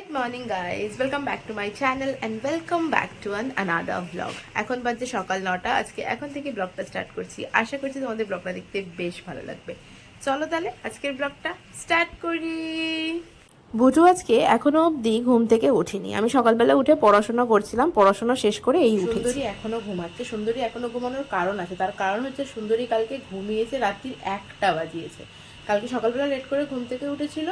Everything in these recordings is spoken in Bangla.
Good morning guys, welcome back to my channel and welcome back to another vlog. এখন বাজে সকাল 9টা। আজকে এখন থেকে ব্লগটা স্টার্ট করছি। আশা করছি তোমাদের ব্লগটা দেখতে বেশ ভালো লাগবে। চলো তাহলে আজকের ব্লগটা স্টার্ট করি। বুটু আজকে এখনো অবধি ঘুম থেকে ওঠেনি। আমি সকালবেলা উঠে পড়াশোনা করছিলাম, পড়াশোনা শেষ করে এই উঠেছি। সুন্দরী এখনো ঘুমাচ্ছে। সুন্দরী এখনো ঘুমানোর কারণ আছে, তার কারণ হচ্ছে সুন্দরী কালকে ঘুমিয়েছে রাত্রির 1টা বাজিয়েছে। কালকে সকালবেলা লেট করে ঘুম থেকে উঠেছিল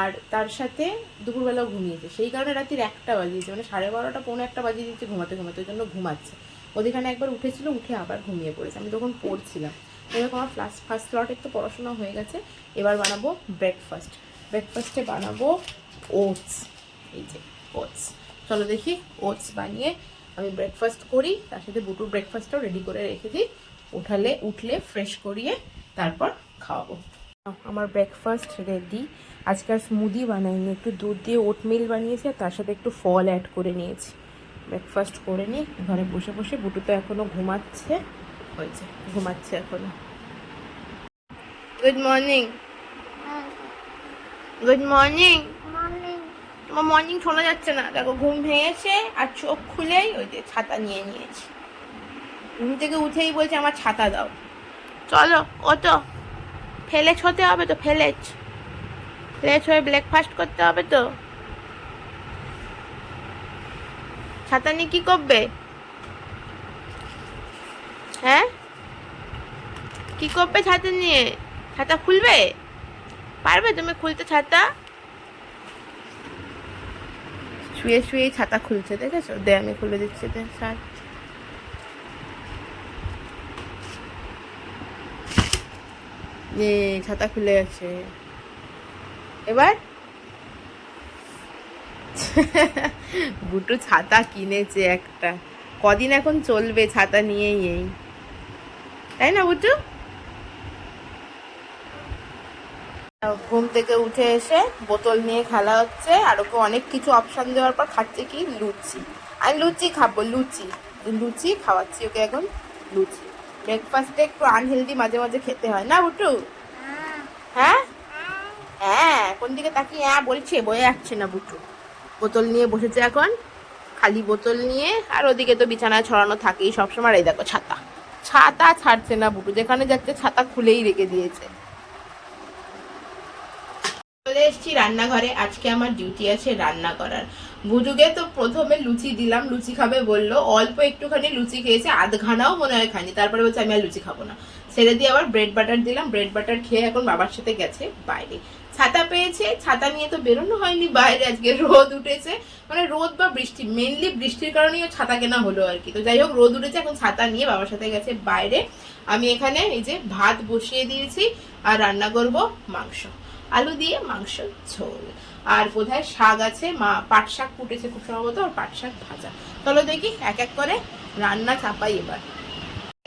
আর তার সাথে দুপুরবেলাও ঘুমিয়েছে, সেই কারণে রাত্রির 1টা বাজিয়েছে, মানে 12:30 পৌনে 1টা বাজিয়ে দিচ্ছে ঘুমাতে ঘুমাতে, ওই জন্য ঘুমাচ্ছে। ওদিখানে একবার উঠেছিল, উঠে আবার ঘুমিয়ে পড়েছে। আমি তখন পড়ছিলাম। এবার আমার ফার্স্ট স্লটের তো পড়াশোনা হয়ে গেছে। এবার বানাবো ব্রেকফাস্টে বানাবো ওটস। এই যে ওটস, চলো দেখি ওটস বানিয়ে আমি ব্রেকফাস্ট করি, তার সাথে বুটুর ব্রেকফাস্টটাও রেডি করে রেখে দিই। উঠলে ফ্রেশ করিয়ে তারপর খাওয়াবো। আমার ব্রেকফাস্ট রেডি। আজকে আর স্মুদি বানাইনি, একটু দুধ দিয়ে ওটমিল বানিয়েছি আর তার সাথে একটু ফল অ্যাড করে নিয়েছি। ব্রেকফাস্ট করে নিই ঘরে বসে বসে। বুটু তো এখনও ঘুমাচ্ছে এখনও। Good morning. Good morning. তোমার মর্নিং শোনা যাচ্ছে না, দেখো ঘুম ভেঙেছে আর চোখ খুলেই ওই যে ছাতা নিয়ে নিয়েছি। ঘুম থেকে উঠেই বলছে আমার ছাতা দাও। চলো ওটো, ফেলেছ হতে হবে তো, ফেলেছ হয়ে ব্রেকফাস্ট করতে হবে তো। ছাতা নিয়ে কি করবে? হ্যাঁ, কি করবে ছাতা নিয়ে? ছাতা খুলবে? পারবে তুমি খুলতে ছাতা? শুয়ে ছাতা খুলছে, দেখেছো? দে আমি খুলে দিচ্ছি, দে স্যার। ছাতা খুলে গেছে। এবার বুটু ছাতা কিনেছে একটা, কদিন এখন চলবে ছাতা নিয়েই, এই তাই না বুটু? ঘুম থেকে উঠে এসে বোতল নিয়ে খেলা হচ্ছে, আর ওকে অনেক কিছু অপশান দেওয়ার পর খাচ্ছে কি লুচি। আমি লুচি খাবো, লুচি খাওয়াচ্ছি ওকে এখন। লুচি ব্রেকফাস্টে একটু আনহেলদি মাঝে মাঝে খেতে হয় না বুটু? হ্যাঁ হ্যাঁ, কোন দিকে তাকিয়ে হ্যাঁ বলছে, বয়ে যাচ্ছে না বুটু। বোতল নিয়ে বসেছে এখন, খালি বোতল নিয়ে। আর ওদিকে তো বিছানায় ছড়ানো থাকেই সবসময়। এই দেখো ছাতা, ছাতা ছাড়ছে না বুটু, যেখানে যাচ্ছে ছাতা খুলেই রেখে দিয়েছে। চলে এসেছি রান্নাঘরে। আজকে আমার ডিউটি আছে রান্না করার। বুটুকে তো প্রথমে লুচি দিলাম, লুচি খাবে বললো, অল্প একটুখানি লুচি খেয়েছে, আধখানাও মনে হয় খায়নি। তারপরে বলছে আমি আর লুচি খাবো না, ছেড়ে দিয়ে আবার ব্রেড বাটার দিলাম। ব্রেড বাটার খেয়ে এখন বাবার সাথে গেছে বাইরে। ছাতা পেয়েছে, ছাতা নিয়ে তো বেরোনো হয়নি বাইরে, আজকে রোদ উঠেছে। মানে রোদ বা বৃষ্টি, মেনলি বৃষ্টির কারণেই ছাতা কেনা হলো আর কি। তো যাই হোক, রোদ উঠেছে, এখন ছাতা নিয়ে বাবার সাথে গেছে বাইরে। আমি এখানে এই যে ভাত বসিয়ে দিয়েছি আর রান্না করব মাংস, আলু দিয়ে মাংস ঝোল। আর বোধহয় শাক আছে, মা পাট শাক কুটেছে খুব সম্ভবত, আর পাট শাক ভাজা। চলো দেখি এক এক করে রান্না চাপাই এবার।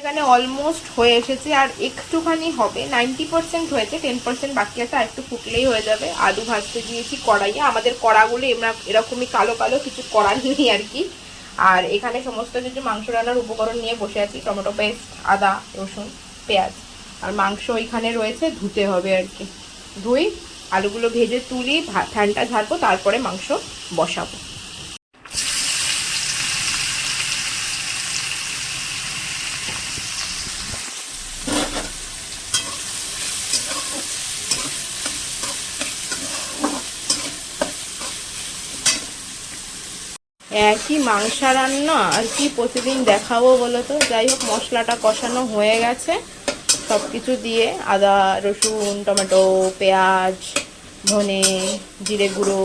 এখানে অলমোস্ট হয়ে এসেছে, আর একটুখানি হবে, 90% হয়েছে, 10% বাকি আছে, আর একটু ফুটলেই হয়ে যাবে। আলু ভাজতে দিয়েছি কড়াইয়ে। আমাদের কড়াগুলো এরকমই কালো কালো, কিছু কড়া নেই আর কি। আর এখানে সমস্ত কিছু মাংস রান্নার উপকরণ নিয়ে বসে আছি, টমেটো পেস্ট, আদা রসুন পেঁয়াজ। আর মাংস এখানে রয়েছে, ধুতে হবে আর কি। ধুই, আলুগুলো ভেজে তুলি, ফ্যানটা ঝাড়বো, তারপরে মাংস বসাবো। একই মাংস রান্না আর কি প্রতিদিন দেখাবো বলো তো। যাই হোক, মশলাটা কষানো হয়ে গেছে সব কিছু দিয়ে, আদা রসুন টমেটো পেঁয়াজ ধনে জিরে গুঁড়ো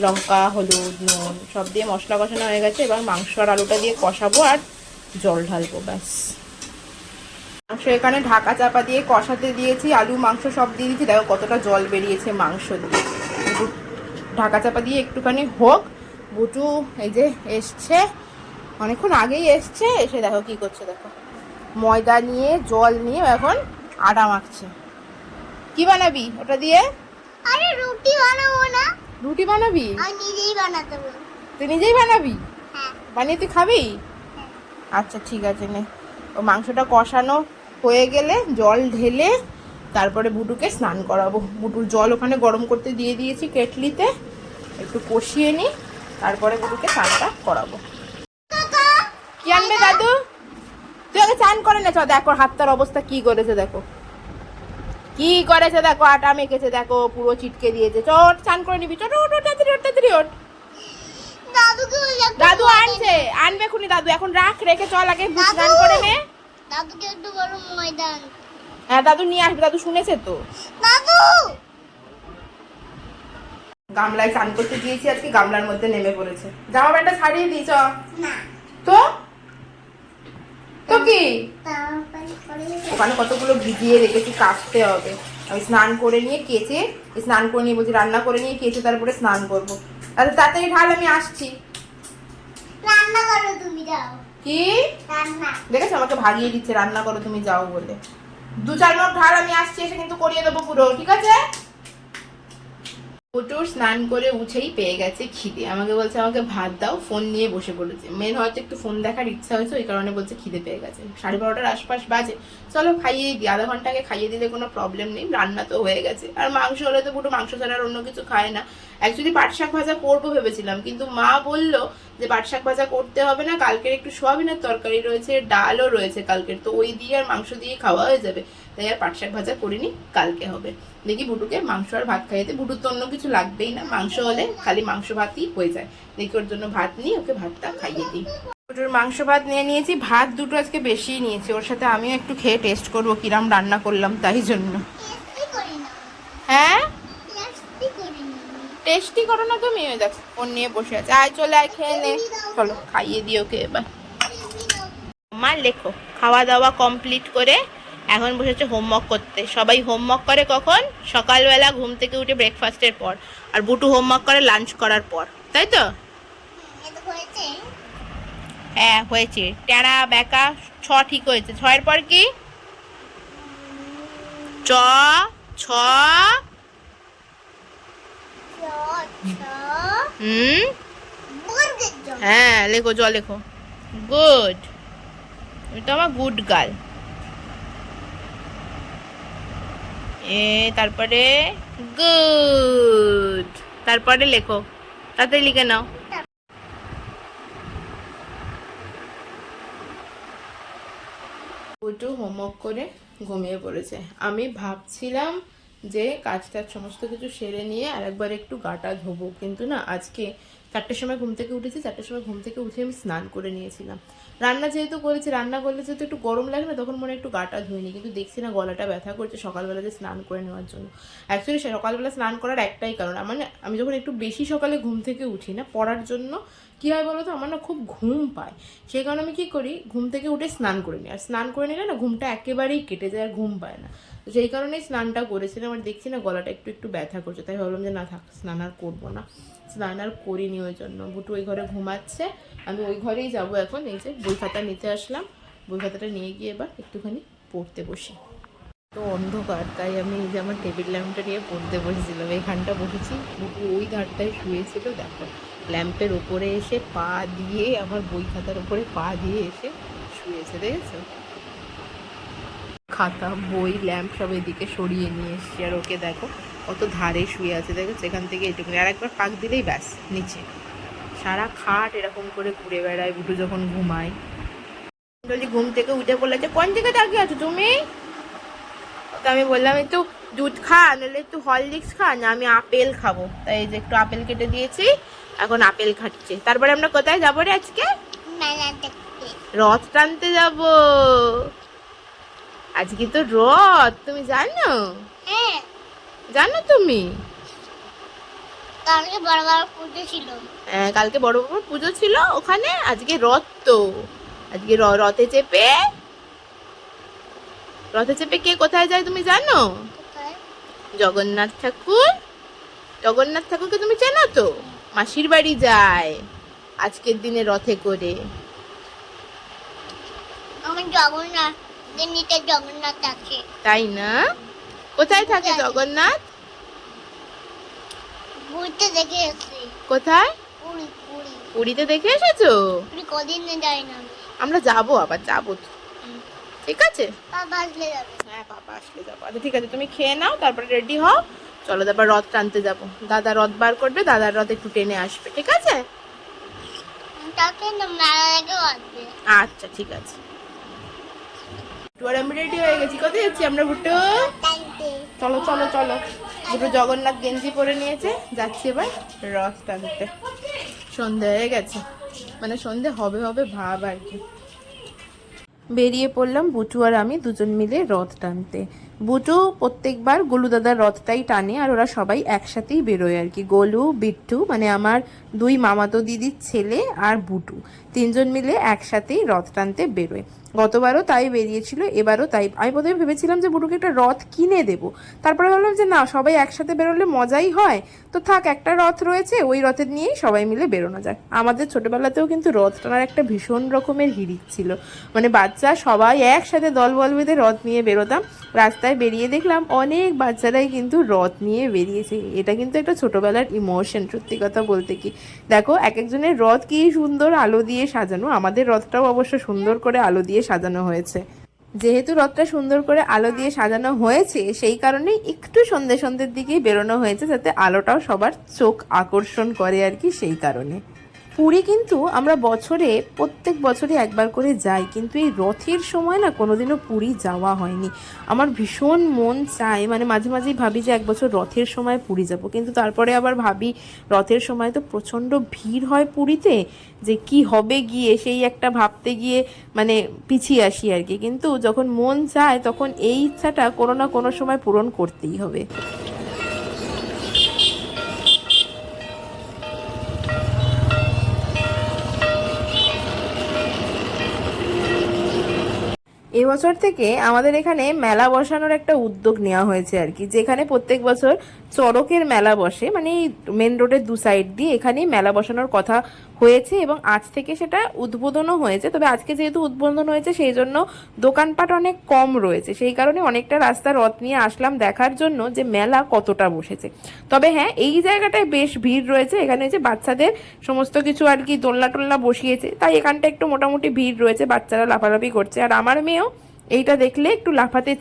লঙ্কা হলুদ নুন সব দিয়ে মশলা কষানো হয়ে গেছে। এবার মাংস আর আলুটা দিয়ে কষাবো আর জল ঢালবো, ব্যাস। মাংস এখানে ঢাকা চাপা দিয়ে কষাতে দিয়েছি, আলু মাংস সব দিয়ে দিয়েছি। দেখো কতটা জল বেরিয়েছে মাংস দিয়ে। ঢাকা চাপা দিয়ে একটুখানি হোক। বুটু এই যে এসছে, অনেকক্ষণ আগেই এসছে, এসে দেখো কি করছে, দেখো ময়দা নিয়ে জল নিয়ে এখন আটা মাখছে। কি বানাবি ওটা দিয়ে? আরে রুটি বানাবো না। রুটি বানাবি? আমি নিজেই বানাতে বলবো। তুই নিজেই বানাবি? হ্যাঁ। বানিয়ে তুই খাবি? আচ্ছা ঠিক আছে, নে। ও মাংসটা কষানো হয়ে গেলে জল ঢেলে তারপরে বুটুকে স্নান করাবো। বুটুর জল ওখানে গরম করতে দিয়ে দিয়েছি কেটলিতে, একটু কষিয়ে নিই, তারপরে বুটুকে স্নানটা করাবো। কি আনবে দাদু? তুই আগে চান করে নে। চ, দেখো হাতটার অবস্থা কি করেছে, দেখো কি করেছে, দেখো আটা মেখেছে, দেখো পুরো চিটকে দিয়েছে। চট চান করে নিবি, চট ওট তাড়াতাড়ি ওট তাড়াতাড়ি ওট। দাদু আনছে, আনবে খুনি দাদু, এখন রাখ, রেখে চল আগে স্নান করে নে। দাদুকে একটু বড় ময়দান। হ্যাঁ দাদু নিয়ে আসবে, দাদু শুনেছে তো। দাদু গামলায় চান করতে দিয়েছি, আজকে গামলার মধ্যে নেমে পড়েছে। জামা প্যান্টটা ছাড়িয়ে দিই চ। না তো তো কি তাড়াতাড়ি করে ওখানে কতগুলো ভিজিয়ে রেখেছি, কাচতে হবে। আমি স্নান করে নিয়ে কেচে, স্নান করে নিয়ে বলছি রান্না করে নিয়ে কেচে তারপরে স্নান করবো। আচ্ছা তাড়াতাড়ি ঢাল, আমি আসছি। রান্না করো, তুমি যাও। কি রান্না দেখেছো, আমাকে ভাগিয়ে দিচ্ছে রান্না করো তুমি যাও বলে। 2-4 মগ ঢাল, আমি আসছি, এসে কিন্তু করিয়ে দেবো পুরো, ঠিক আছে? পুটুর স্নান করে উঠেই পেয়ে গেছে খিদে, আমাকে বলছে আমাকে ভাত দাও, ফোন নিয়ে বসে পড়েছে। মেন হয়তো একটু ফোন দেখার ইচ্ছা হয়েছে, ওই কারণে বলছে খিদে পেয়ে গেছে। 12:30টার আশপাশ বাজে, চলো খাইয়ে দিই। আধা ঘন্টা আগে খাইয়ে দিলে কোনো প্রবলেম নেই, রান্না তো হয়ে গেছে। আর মাংস হলে তো পুরো মাংস ছাড়া আর অন্য কিছু খায় না। অ্যাকচুয়ালি পাট শাক ভাজা করবো ভেবেছিলাম, কিন্তু মা বললো যে পাট শাক ভাজা করতে হবে না, কালকের একটু সোয়াবিনের তরকারি রয়েছে, ডালও রয়েছে কালকের, তো ওই দিয়ে আর মাংস দিয়ে খাওয়া হয়ে যাবে। তাই আর পাট শাক ভাজা করিনি, কালকে হবে। দেখি বুটুকে মাংস আর ভাত খাইতে, বুটুর তো অন্য কিছু লাগবেই না, মাংস হলে খালি মাংস ভাতই হয়ে যায়। দেখি ওর জন্য ভাত নিয়ে ওকে ভাতটা খাইয়ে দিই। বুটুর মাংস ভাত নিয়ে নিয়েছি, ভাত দুটো আজকে বেশিই নিয়েছি, ওর সাথে আমিও একটু খেয়ে টেস্ট করবো কিরাম রান্না করলাম, তাই জন্য। টেস্টি করি না, হ্যাঁ টেস্টি করি না। টেস্টি করো না তুমি? ওই দেখ ফোন নিয়ে বসে আছে, আয় চলে আয় খেয়ে নে। চলো খাইয়ে দিই ওকে এবার। মা লেখো, খাওয়া দাওয়া কমপ্লিট করে এখন বসেছে হোমওয়ার্ক করতে। সবাই হোমওয়ার্ক করে কখন? সকালবেলা ঘুম থেকে উঠে ব্রেকফাস্টের পর, আর বুটু হোমওয়ার্ক করে লাঞ্চ করার পর, তাই তো? এটা হয়েছে হ্যাঁ হয়েছে, টেরা বেকা 6 ঠিক হয়েছে। 6-এর পর কি? চ, ছ, হুম, হ্যাঁ লেখো, জ লেখো। গুড, এটা আমার গুড গার্ল। তারপরে গুড, তারপরে লেখো, তাড়াতাড়ি লিখে নাও। বুটু হোমওয়ার্ক করে ঘুমিয়ে পড়েছে। আমি ভাবছিলাম যে কাজটার সমস্ত কিছু সেরে নিয়ে আরেকবার একটু গাটা ধোবো, কিন্তু না, আজকে 4টের সময় ঘুম থেকে উঠেছি, 4টের সময় ঘুম থেকে উঠে আমি স্নান করে নিয়েছিলাম। রান্না যেহেতু করেছি, রান্না করলে যেহেতু একটু গরম লাগে না, তখন মনে একটু গাটা ধুইনি, কিন্তু দেখছি না গলাটা ব্যথা করছে সকালবেলা যে স্নান করে নেওয়ার জন্য। অ্যাকচুয়ালি সকালবেলা স্নান করার একটাই কারণ, মানে আমি যখন একটু বেশি সকালে ঘুম থেকে উঠি না পড়ার জন্য, কী হয় বলো তো, আমার না খুব ঘুম পায়। সেই কারণে আমি কী করি, ঘুম থেকে উঠে স্নান করে নিই, আর স্নান করে নিলে না ঘুমটা একেবারেই কেটে যায়, আর ঘুম পায় না। তো সেই কারণেই স্নানটা করেছিলাম, আর দেখছি না গলাটা একটু একটু ব্যথা করছে, তাই ভাবলাম যে না থাক, স্নান আর করবো না। স্নান আর করিনি ওই জন্য। বুটু ওই ঘরে ঘুমাচ্ছে, আমি ওই ঘরেই যাবো এখন। এই যে বই খাতা নিতে আসলাম, বই খাতাটা নিয়ে গিয়ে এবার একটুখানি পড়তে বসি। তো অন্ধকার, তাই আমি এই যে আমার টেবিল ল্যাম্পটা নিয়ে পড়তে বসেছিলাম, এইখানটা বসেছি। বুটু ওই ধারটায় শুয়েছিল, দেখো ল্যাম্পের ওপরে এসে পা দিয়ে, আমার বই খাতার ওপরে পা দিয়ে এসে শুয়েছে, দেখেছো? খাতা, বই, ল্যাম্প সব এদিকে সরিয়ে নিয়ে এসছি, আর ওকে দেখো কত ধারে শুয়ে আছে, দেখো সেখান থেকে এটুকুনি, আর একবার পাক দিলেই ব্যাস নিচে। সারা খাট এরকম করে ঘুরে বেড়ায় বুটু যখন ঘুমায়। যদি ঘুম থেকে উঠে বললে যে কোন দিকে তাকিয়ে আছো তুমি, তো আমি বললাম একটু দুধ খা, নাহলে একটু হরলিক্স খা, না আমি আপেল খাবো। তাই এই যে একটু আপেল কেটে দিয়েছি, এখন আপেল খাচ্ছে। তারপরে আমরা কোথায় যাবো রে আজকে? মেলা দেখতে। রথ টানতে যাব আজকে, তো রথ, তুমি জানো? হ্যাঁ জানো তুমি? কালকে বড় বড় পুজো ছিল। হ্যাঁ কালকে বড় বড় পুজো ছিল ওখানে, আজকে রথ। তো আজকে রথে চেপে কে কোথায় যায় তুমি জানো? কোথায়? জগন্নাথ ঠাকুর। জগন্নাথ ঠাকুরকে তুমি চেনো তো? মাসির বাড়ি যায় আজকের দিনে রথে করে। আমার জগন্নাথ নিতে জগন্নাথ আছে। তাই না? কোথায় থাকে জগন্নাথ? পুরীতে দেখে এসেছি। কোথায়? পুরী পুরী পুরীতে দেখে এসেছো? পুরী কদিন যাই না আমি। আমরা যাবো, আবার যাবো তো। ঠিক আছে, বাবা আসলে যাবে। হ্যাঁ পাপা আসলে যাবো। আচ্ছা ঠিক আছে, তুমি খেয়ে নাও, তারপরে রেডি হও, চলো তারপর রথ টানতে যাবো, দাদা রথ বার করবে, দাদার রথ একটু টেনে আসবে, ঠিক আছে? তাকে না মেলা লাগে আসবে। আচ্ছা ঠিক আছে। আমি রেডি হয়ে গেছি, কোথায় যাচ্ছি আমরা বুটু? টানতে। চলো চলো চলো। বুটু জগন্নাথ গেঞ্জি পরে নিয়েছে, যাচ্ছি এবার রথ টানতে। সন্ধে হয়ে গেছে, মানে সন্ধে হবে হবে ভাব আর কি। বেরিয়ে পড়লাম বুটু আর আমি দুজন মিলে রথ টানতে। বুটু প্রত্যেকবার গোলু দাদার রথটাই টানে, আর ওরা সবাই একসাথেই বেরোয় আর কি। গোলু, বিট্টু মানে আমার দুই মামাতো দিদির ছেলে আর বুটু, তিনজন মিলে একসাথেই রথ টানতে বেরোয়। গতবারও তাই বেরিয়েছিল, এবারও তাই। আমি প্রথমে ভেবেছিলাম যে বুটুকে একটা রথ কিনে দেব, তারপরে ভাবলাম যে না, সবাই একসাথে বেরোলে মজাই হয়, তো থাক, একটা রথ রয়েছে, ওই রথের নিয়েই সবাই মিলে বেরোনো যাক। আমাদের ছোটবেলাতেও কিন্তু রথ টানার একটা ভীষণ রকমের হিড়িক ছিল, মানে বাচ্চা সবাই একসাথে দলবল বেঁধে রথ নিয়ে বেরোতাম। রাস্তায় বেরিয়ে দেখলাম অনেক বাচ্চারাই কিন্তু রথ নিয়ে বেরিয়েছে। এটা কিন্তু একটা ছোটবেলার ইমোশন, সত্যি কথা বলতে কি। দেখো এক একজনের রথ কি সুন্দর আলো দিয়ে সাজানো, আমাদের রথটাও অবশ্য সুন্দর করে আলো দিয়ে সাজানো হয়েছে। যেহেতু রথটা সুন্দর করে আলো দিয়ে সাজানো হয়েছে, সেই কারণেই একটু সন্ধ্যের দিকেই বেরোনো হয়েছে, যাতে আলোটাও সবার চোখ আকর্ষণ করে আর কি, সেই কারণে। পুরী কিন্তু আমরা বছরে প্রত্যেক বছরে একবার করে যাই, কিন্তু এই রথের সময় না কোনোদিনও পুরী যাওয়া হয়নি। আমার ভীষণ মন চায়, মানে মাঝে মাঝেই ভাবি যে এক বছর রথের সময় পুরী যাব, কিন্তু তারপরে আবার ভাবি রথের সময় তো প্রচণ্ড ভিড় হয় পুরীতে, যে কি হবে গিয়ে সেই একটা ভাবতে গিয়ে মানে পিছিয়ে আসি আর কি। কিন্তু যখন মন চায় তখন এই ইচ্ছাটা কোনো না কোনো সময় পূরণ করতেই হবে। এবছর থেকে আমাদের এখানে মেলা বসানোর একটা উদ্যোগ নেওয়া হয়েছে আর কি, যেখানে প্রত্যেক বছর চড়কের মেলা বসে, মানে মেন রোডের দু সাইড দিয়ে এখানেই মেলা বসানোর কথা হয়েছে, এবং আজ থেকে সেটা উদ্বোধনও হয়েছে। তবে আজকে যেহেতু উদ্বোধন হয়েছে সেই জন্য দোকানপাট অনেক কম রয়েছে, সেই কারণে অনেকটা রাস্তা রথ নিয়ে আসলাম দেখার জন্য যে মেলা কতটা বসেছে। তবে হ্যাঁ, এই জায়গাটায় বেশ ভিড় রয়েছে, এখানে যে বাচ্চাদের সমস্ত কিছু আর কি দোলনা টোলনা বসিয়েছে, তাই এখানটা একটু মোটামুটি ভিড় রয়েছে, বাচ্চারা লাফালাফি করছে। আর আমার মেয়েও এইটা দেখলে একটু লাফাতে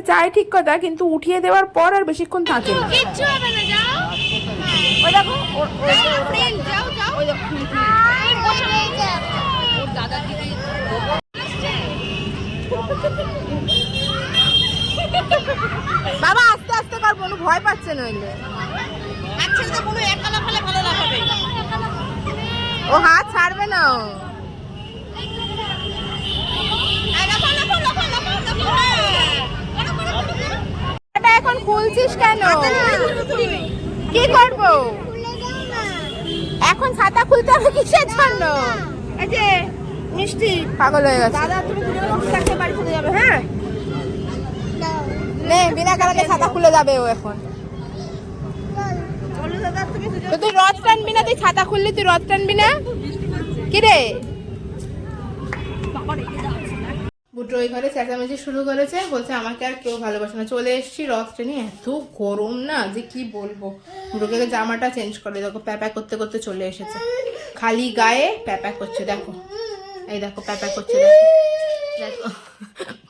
চায় ঠিক কথা, কিন্তু উঠিয়ে দেওয়ার পর আর বেশিক্ষণ থাকে না। কিচ্ছু হবে না, যাও। ওই দেখো যাও যাও। ওই দেখো ওর দাদা দিদি বাবা আস্তে আস্তে কর, কোনো ভয় পাচ্ছে নইলে। আচ্ছা তো কোনো একা লাফালে ভালো লাফাবে। ও হাত ছাড়বে না। এটা এখন খুলছিস কেন? কি করব এখন? ছাতা খুলতে হবে কিসের জন্য? এই যে মিষ্টি পাগল হয়ে গেছে। দাদা, তুমি দুজন বসে থাকতে বাড়ি চলে যাবে। হ্যাঁ, নে বিনা কারণে ছাতা খুলে যাবে ও এখন। চলো দাদা, তুমি দুজন। তো তুই রথ টানবি না? তুই ছাতা খুললি, তুই রথ টানবি না? কি রে বুটো ওই ঘরে চেঁচামেচি শুরু করেছে, বলছে আমাকে আর কেউ ভালোবাসে না। চলে এসেছি রথ ট্রেনে, এত গরম না যে কি বলবো। বুটোকে জামাটা চেঞ্জ করে দেখো, প্যাপ্যা করতে করতে চলে এসেছে, খালি গায়ে প্যাপ্যা করছে। দেখো এই দেখো প্যাপ্যা করছে, দেখো দেখো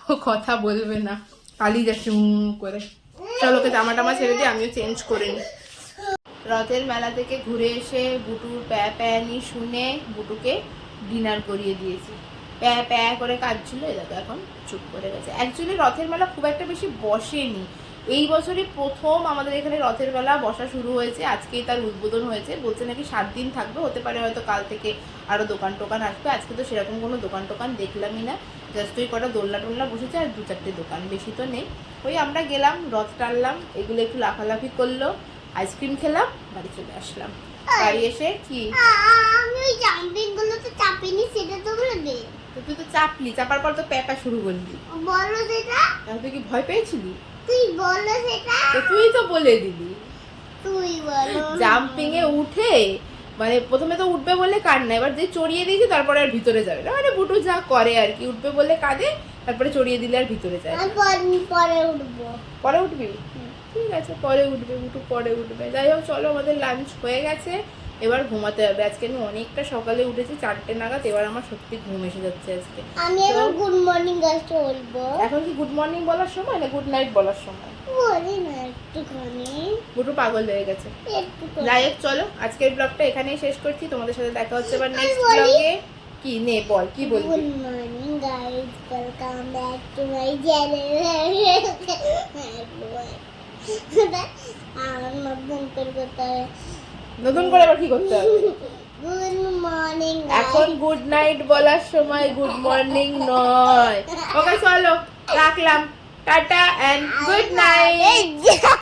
ও কথা বলবে না, পালিয়ে যাচ্ছে করে। চলো ওকে জামা টামা ছেড়ে দিয়ে আমিও চেঞ্জ করে নিই। রথের মেলা থেকে ঘুরে এসে বুটুর প্যানি শুনে বুটুকে ডিনার করিয়ে দিয়েছি। প্যা করে কাঁদছিল, এই দেখো এখন চুপ করে গেছে। অ্যাকচুয়ালি রথের মেলা খুব একটা বেশি বসেনি, এই বছরই প্রথম আমাদের এখানে রথের মেলা বসা শুরু হয়েছে। আজকেই তার উদ্বোধন হয়েছে, বলছে নাকি 7 দিন থাকবে, হতে পারে হয়তো কাল থেকে আরও দোকান টোকান আসবে। আজকে তো সেরকম কোনো দোকান টোকান দেখলামই না, জাস্ট ওই কটা দোলনা টোলনা বসেছে আর 2-4টে দোকান, বেশি তো নেই। ওই আমরা গেলাম, রথ টানলাম, এগুলো একটু লাফালাফি করলো, আইসক্রিম খেলাম, বাড়ি চলে আসলাম। বাড়ি এসে কি আমি ওই জাম্পিং গুলো তো চাপিনি, সেটা তো বলে দে। তো তুই তো চাপলি, চাপার পর তো প্যাপা শুরু করলি, বলো সেটা। তুই কি ভয় পেয়েছিলি? তুই বলো সেটা। তো তুই তো বলে দিলি। তুই বলো। জাম্পিং এ উঠে মানে প্রথমে তো উঠবে বলে কান্না, এবার যে চড়িয়ে দিয়েছি তারপরে আর ভিতরে যাবে না, মানে বুটু যা করে আর কি, উঠবে বলে কাঁদে, তারপরে চড়িয়ে দিলে আর ভিতরে যায়। পরে উঠবো। পরে উঠবি? ঠিক আছে পরে উঠবে বুটু, পরে উঠবে। যাই হোক চলো, আমাদের লাঞ্চ হয়ে গেছে, এবার ঘুমাতে হবে। আজকে আমি অনেকটা সকালে উঠেছি, 4টে নাগাদ, এবার আমার সত্যি ঘুম এসে যাচ্ছে আজকে। আমি এখন গুড মর্নিং গাইস বলবো। এখন কি গুড মর্নিং বলার সময় না গুড নাইট বলার সময়? বলি না একটুখানি গুটু পাগল হয়ে গেছে। একটুখানি যাই হোক, চলো আজকের ব্লগটা এখানেই শেষ করছি। তোমাদের সাথে দেখা হচ্ছে আবার আমি নেক্সট বলি। ব্লগে। কি নে বল, কি বলবি? Good morning guys, welcome back to my channel. আমার নতুন করে করতে হবে। নতুন করে আবার কি করতে হবে? Good morning এখন গুড নাইট বলার সময় গুড মর্নিং নয়। ওকে চলো রাখলাম, টাটা এন্ড গুড নাইট। guys.